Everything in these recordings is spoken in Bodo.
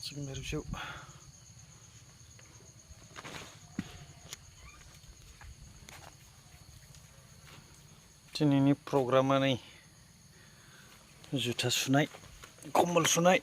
Submergiu. दिनैनि प्रग्रामा नै जुथा सुनाय कम्बल सुनाय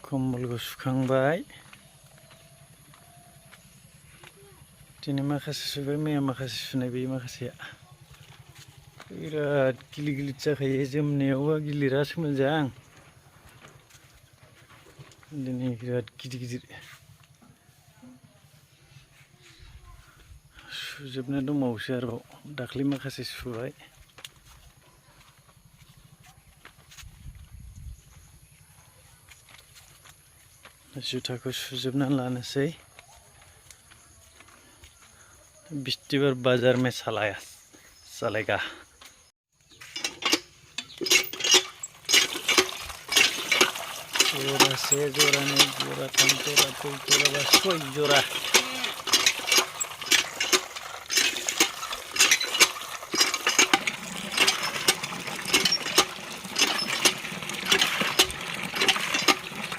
कम्बलखौ सुखांबाय दिनै माखासे सुबाय मैया माखासे सुनाय बे माखासेया बिराद गिलिर गिलिर जाखायो जोमनायावबा गिलिरासो मोजां दिनै बिराद गिदिर गिदिर सुजोबनो दंबावोसो आरोबाव दाख्लै माखासे सुबाय जुथाखौ सुजोबनानै लानोसै बिस्तिबार बाजार में चलेगा जोरा से जोरा नै जोरा थाम जोरा ब्रै जोरा बा सय जोरा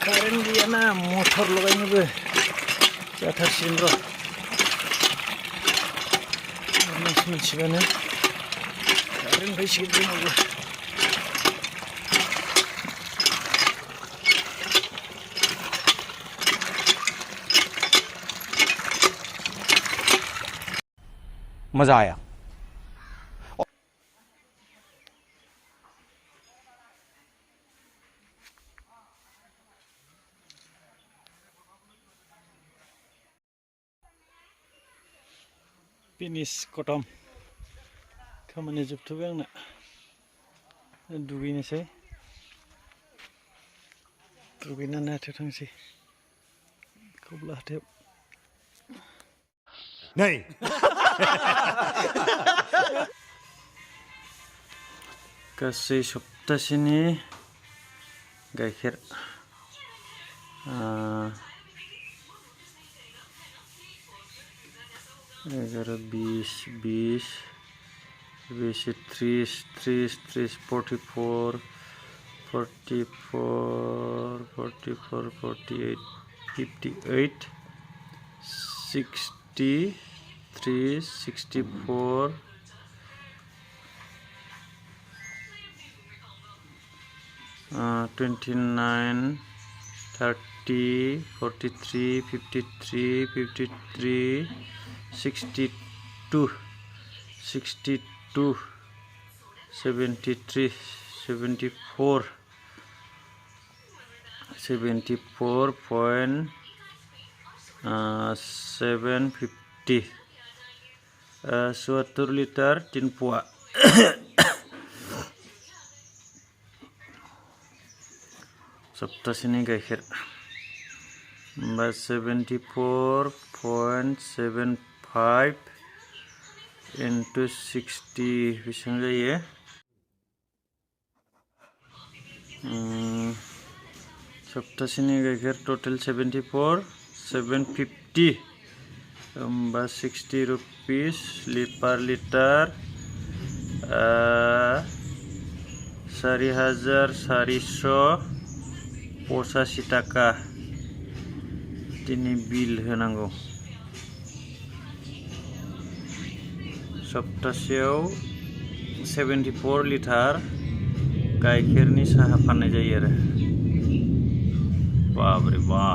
कारेन्ट गैयाना मटर लगायनोबो जाथारसिगोन र' मानसि मिथिबानो कारेन्ट फैसिगोन जोंनावबो मजा आया फिनिश खतम खामानि जोबथ'बाय आंना दुगैनोसै दुगैनानै हाथायाव थांसै खौब्ला हाथायाव नै गासै सप्तासेनि गाइखेर 11, 20, 20, 30, 30, 30, 44, 44, 44, 48, 58, 63, 64, 29, 30, 43, 53, 53, 62, 62, 73, 74, 74.750 74 liter 3 puआ सप्तासेनि गाइखेर होमबा 74.75 into 60 बेसेबां जायो सप्तासेनि गाइखेर टोटल 74 750 होमबा 60 रुपिस per liter 4,485 टाका दिनै बिल होनांगौ सप्तासेयाव 74 लिटार गाइखेरनि साहा फाननाय जायो आरो बाबरे बा